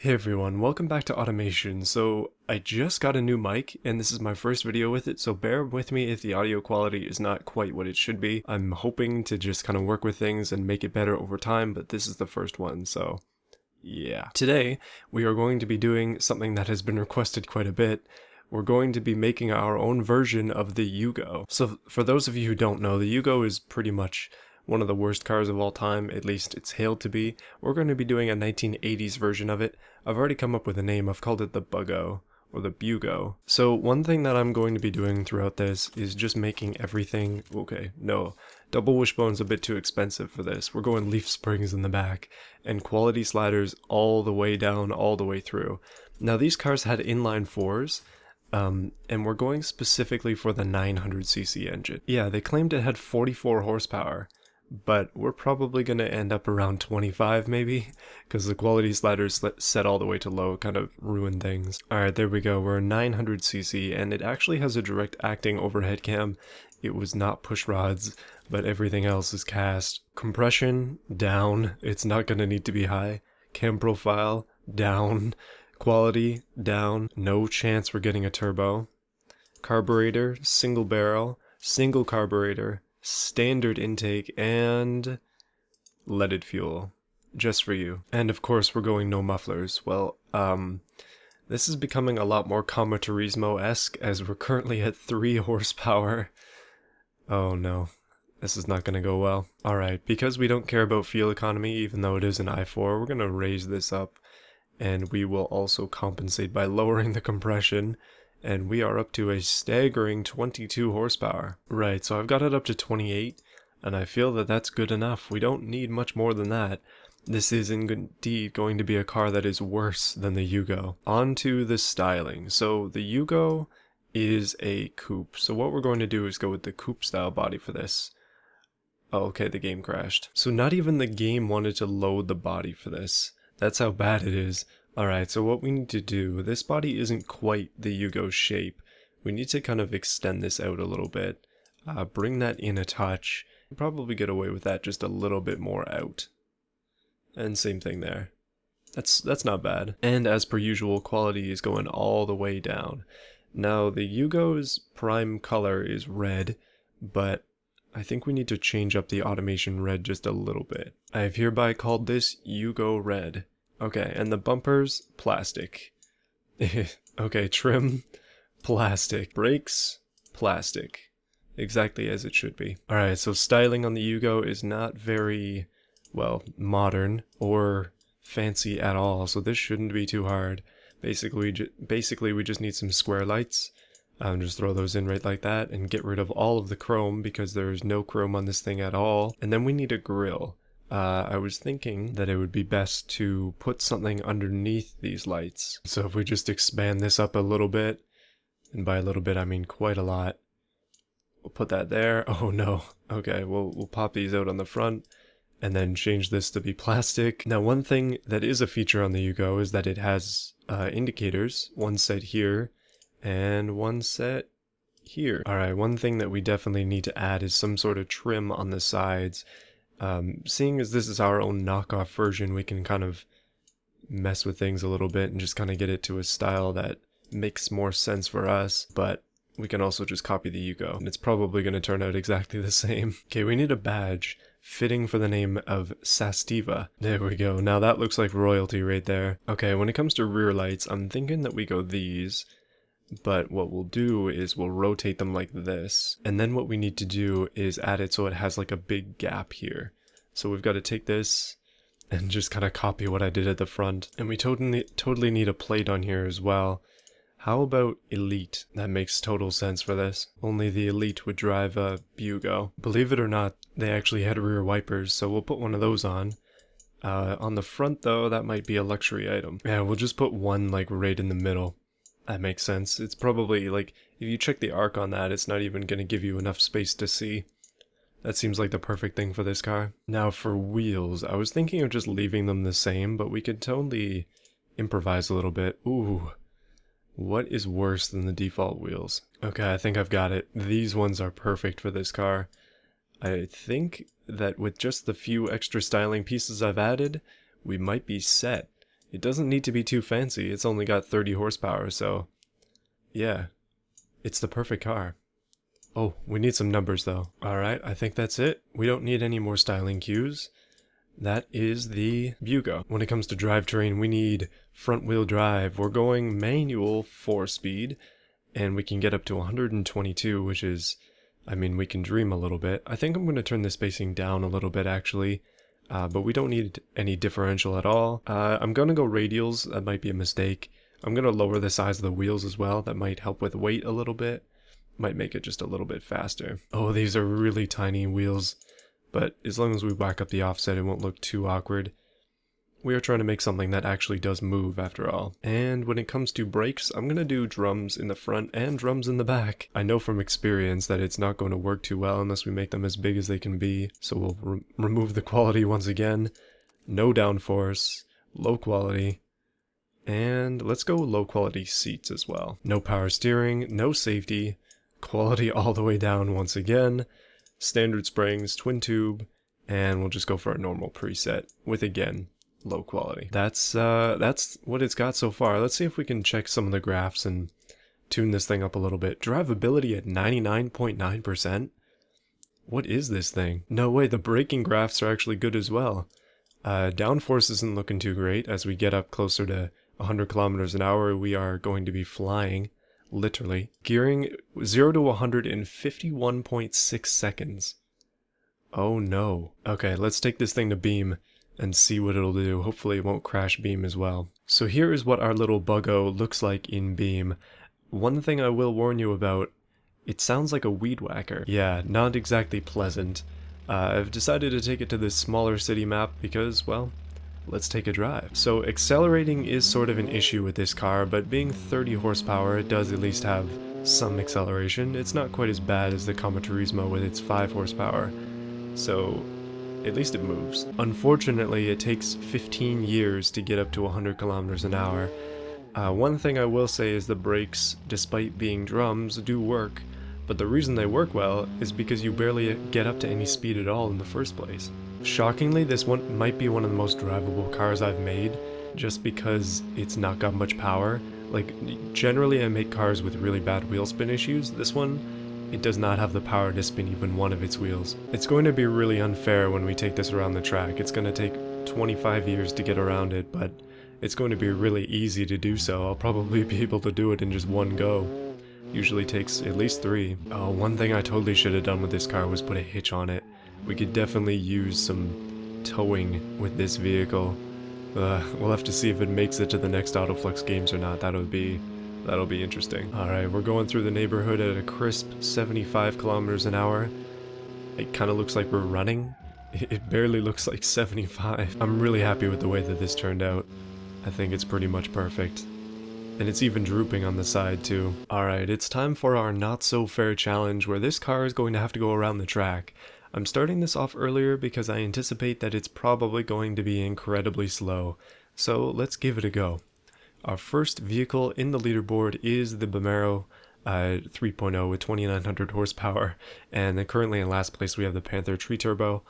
Hey everyone, welcome back to Automation. So I just got a new mic and this is my first video with it, so bear with me if the audio quality is not quite what it should be. I'm hoping to just kind of work with things and make it better over time, but this is the first one, so yeah. Today we are going to be doing something that has been requested quite a bit. We're going to be making our own version of the Yugo. So for those of you who don't know, the Yugo is pretty much one of the worst cars of all time, at least it's hailed to be. We're going to be doing a 1980s version of it. I've already come up with a name. I've called it the Bugo, or the Bugo. So one thing that I'm going to be doing throughout this is just making everything, okay, no, double wishbone's a bit too expensive for this. We're going leaf springs in the back, and quality sliders all the way down, all the way through. Now these cars had inline fours, and we're going specifically for the 900cc engine. Yeah, they claimed it had 44 horsepower. But we're probably going to end up around 25 maybe, because the quality sliders set all the way to low kind of ruin things. Alright, there we go, we're 900cc, and it actually has a direct acting overhead cam. It was not push rods, but everything else is cast. Compression, down, it's not going to need to be high. Cam profile, down. Quality, down. No chance we're getting a turbo. Carburetor, single barrel, single carburetor. Standard intake, and leaded fuel, just for you. And of course we're going no mufflers. Well, this is becoming a lot more Comma Turismo-esque as we're currently at 3 horsepower. Oh no, this is not gonna go well. Alright, because we don't care about fuel economy, even though it is an i4, we're gonna raise this up, and we will also compensate by lowering the compression. And we are up to a staggering 22 horsepower. Right, so I've got it up to 28, and I feel that that's good enough. We don't need much more than that. This is indeed going to be a car that is worse than the Yugo. On to the styling. So the Yugo is a coupe. So what we're going to do is go with the coupe style body for this. Oh, okay, the game crashed. So not even the game wanted to load the body for this. That's how bad it is. Alright, so what we need to do, this body isn't quite the Yugo shape. We need to kind of extend this out a little bit. Bring that in a touch. Probably get away with that just a little bit more out. And same thing there. That's not bad. And as per usual, quality is going all the way down. Now, the Yugo's prime color is red, but I think we need to change up the automation red just a little bit. I have hereby called this Yugo Red. Okay, and the bumpers, plastic. Okay, trim, plastic. Brakes, plastic. Exactly as it should be. Alright, so styling on the Yugo is not very, well, modern or fancy at all, so this shouldn't be too hard. Basically, we just need some square lights. Just throw those in right like that, and get rid of all of the chrome, because there's no chrome on this thing at all. And then we need a grille. I was thinking that it would be best to put something underneath these lights. So if we just expand this up a little bit, and by a little bit I mean quite a lot, we'll put that there. Oh no. Okay, we'll pop these out on the front, and then change this to be plastic. Now one thing that is a feature on the Yugo is that it has indicators, one set here, and one set here. Alright, one thing that we definitely need to add is some sort of trim on the sides. Seeing as this is our own knockoff version, we can kind of mess with things a little bit and just kind of get it to a style that makes more sense for us, but we can also just copy the Yugo, and it's probably going to turn out exactly the same. Okay, we need a badge fitting for the name of Sastiva. There we go, now that looks like royalty right there. Okay, when it comes to rear lights, I'm thinking that we go these, but what we'll do is we'll rotate them like this, and then what we need to do is add it so it has like a big gap here. So we've got to take this and just kind of copy what I did at the front, and we totally need a plate on here as well. How about Elite? That makes total sense for this. Only the Elite would drive a Bugo. Believe it or not, they actually had rear wipers, so we'll put one of those on. On the front though, that might be a luxury item. Yeah, we'll just put one like right in the middle. That makes sense. It's probably, like, if you check the arc on that, it's not even going to give you enough space to see. That seems like the perfect thing for this car. Now for wheels, I was thinking of just leaving them the same, but we could totally improvise a little bit. Ooh, what is worse than the default wheels? Okay, I think I've got it. These ones are perfect for this car. I think that with just the few extra styling pieces I've added, we might be set. It doesn't need to be too fancy. It's only got 30 horsepower, so yeah, it's the perfect car. Oh, we need some numbers though. Alright, I think that's it. We don't need any more styling cues. That is the Bugo. When it comes to drivetrain, we need front wheel drive. We're going manual 4-speed, and we can get up to 122, which is, I mean, we can dream a little bit. I think I'm going to turn the spacing down a little bit actually, but we don't need any differential at all. I'm going to go radials. That might be a mistake. I'm going to lower the size of the wheels as well. That might help with weight a little bit. Might make it just a little bit faster. Oh, these are really tiny wheels, but as long as we whack up the offset, it won't look too awkward. We are trying to make something that actually does move after all. And when it comes to brakes, I'm going to do drums in the front and drums in the back. I know from experience that it's not going to work too well unless we make them as big as they can be, so we'll remove the quality once again. No downforce, low quality. And let's go low quality seats as well. No power steering, no safety, quality all the way down once again, standard springs, twin tube, and we'll just go for a normal preset with, again, low quality. That's what it's got so far. Let's see if we can check some of the graphs and tune this thing up a little bit. Drivability at 99.9%? What is this thing? No way, the braking graphs are actually good as well. Downforce isn't looking too great. As we get up closer to 100 kilometers an hour, we are going to be flying. Literally. Gearing 0 to 100 in 51.6 seconds. Oh no. Okay, let's take this thing to beam and see what it'll do. Hopefully it won't crash beam as well. So here is what our little Bugo looks like in beam. One thing I will warn you about, it sounds like a weed whacker. Yeah, not exactly pleasant. I've decided to take it to this smaller city map because, well, let's take a drive. So accelerating is sort of an issue with this car, but being 30 horsepower, it does at least have some acceleration. It's not quite as bad as the Comet Turismo with its 5 horsepower, so at least it moves. Unfortunately, it takes 15 years to get up to 100 kilometers an hour. One thing I will say is the brakes, despite being drums, do work, but the reason they work well is because you barely get up to any speed at all in the first place. Shockingly, this one might be one of the most drivable cars I've made, just because it's not got much power. Like, generally I make cars with really bad wheel spin issues. This one, it does not have the power to spin even one of its wheels. It's going to be really unfair when we take this around the track. It's going to take 25 years to get around it, but it's going to be really easy to do so. I'll probably be able to do it in just one go. Usually takes at least 3. Oh, one thing I totally should have done with this car was put a hitch on it. We could definitely use some towing with this vehicle. We'll have to see if it makes it to the next Autoflux games or not. That'll be interesting. Alright, we're going through the neighborhood at a crisp 75 kilometers an hour. It kind of looks like we're running. It barely looks like 75. I'm really happy with the way that this turned out. I think it's pretty much perfect. And it's even drooping on the side too. Alright, it's time for our not so fair challenge where this car is going to have to go around the track. I'm starting this off earlier because I anticipate that it's probably going to be incredibly slow, so let's give it a go. Our first vehicle in the leaderboard is the Beamng 3.0 with 2900 horsepower, and then currently in last place we have the Panther Tree Turbo.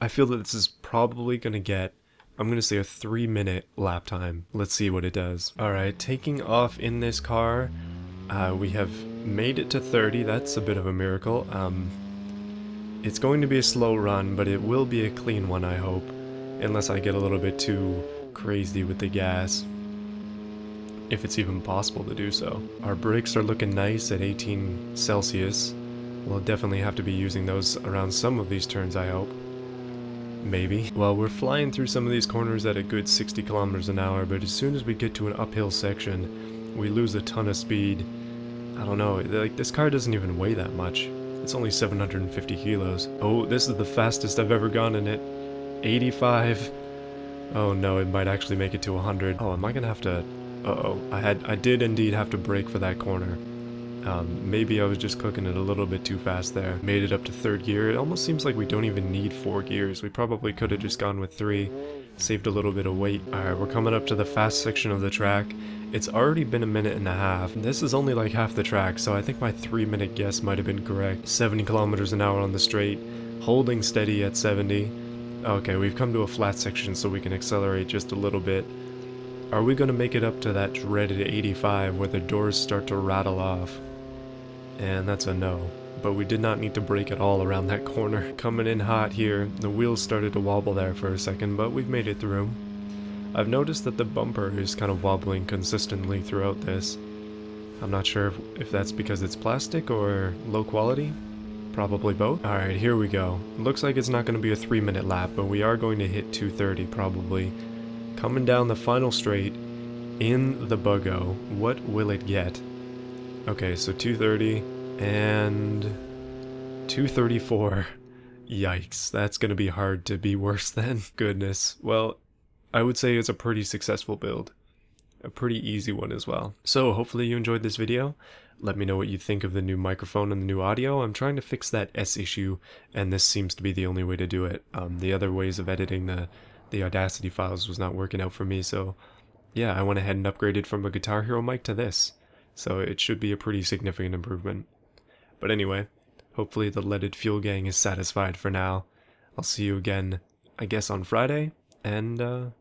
I feel that this is probably going to get, I'm going to say, a 3-minute lap time. Let's see what it does. Alright, taking off in this car, we have made it to 30, that's a bit of a miracle. It's going to be a slow run, but it will be a clean one, I hope. Unless I get a little bit too crazy with the gas. If it's even possible to do so. Our brakes are looking nice at 18 Celsius. We'll definitely have to be using those around some of these turns, I hope. Maybe. Well, we're flying through some of these corners at a good 60 kilometers an hour, but as soon as we get to an uphill section, we lose a ton of speed. I don't know, like, this car doesn't even weigh that much. It's only 750 kilos. Oh, this is the fastest I've ever gone in it. 85. Oh no, it might actually make it to 100. Oh, am I gonna have to... Uh-oh, I did indeed have to brake for that corner. Maybe I was just cooking it a little bit too fast there. Made it up to 3rd gear. It almost seems like we don't even need 4 gears. We probably could have just gone with 3. Saved a little bit of weight. Alright, we're coming up to the fast section of the track. It's already been a minute and a half. This is only like half the track, so I think my 3-minute guess might have been correct. 70 kilometers an hour on the straight, holding steady at 70. Okay, we've come to a flat section so we can accelerate just a little bit. Are we gonna make it up to that dreaded 85 where the doors start to rattle off? And that's a no. But we did not need to brake at all around that corner. Coming in hot here. The wheels started to wobble there for a second, but we've made it through. I've noticed that the bumper is kind of wobbling consistently throughout this. I'm not sure if that's because it's plastic or low quality. Probably both. Alright, here we go. Looks like it's not going to be a 3-minute lap, but we are going to hit 230 probably. Coming down the final straight in the Bugo. What will it get? Okay, so 230 and 234. Yikes, that's going to be hard to be worse than. Goodness. Well, I would say it's a pretty successful build. A pretty easy one as well. So hopefully you enjoyed this video. Let me know what you think of the new microphone and the new audio. I'm trying to fix that S issue, and this seems to be the only way to do it. The other ways of editing the Audacity files was not working out for me, so yeah, I went ahead and upgraded from a Guitar Hero mic to this. So it should be a pretty significant improvement. But anyway, hopefully the leaded fuel gang is satisfied for now. I'll see you again, I guess on Friday, and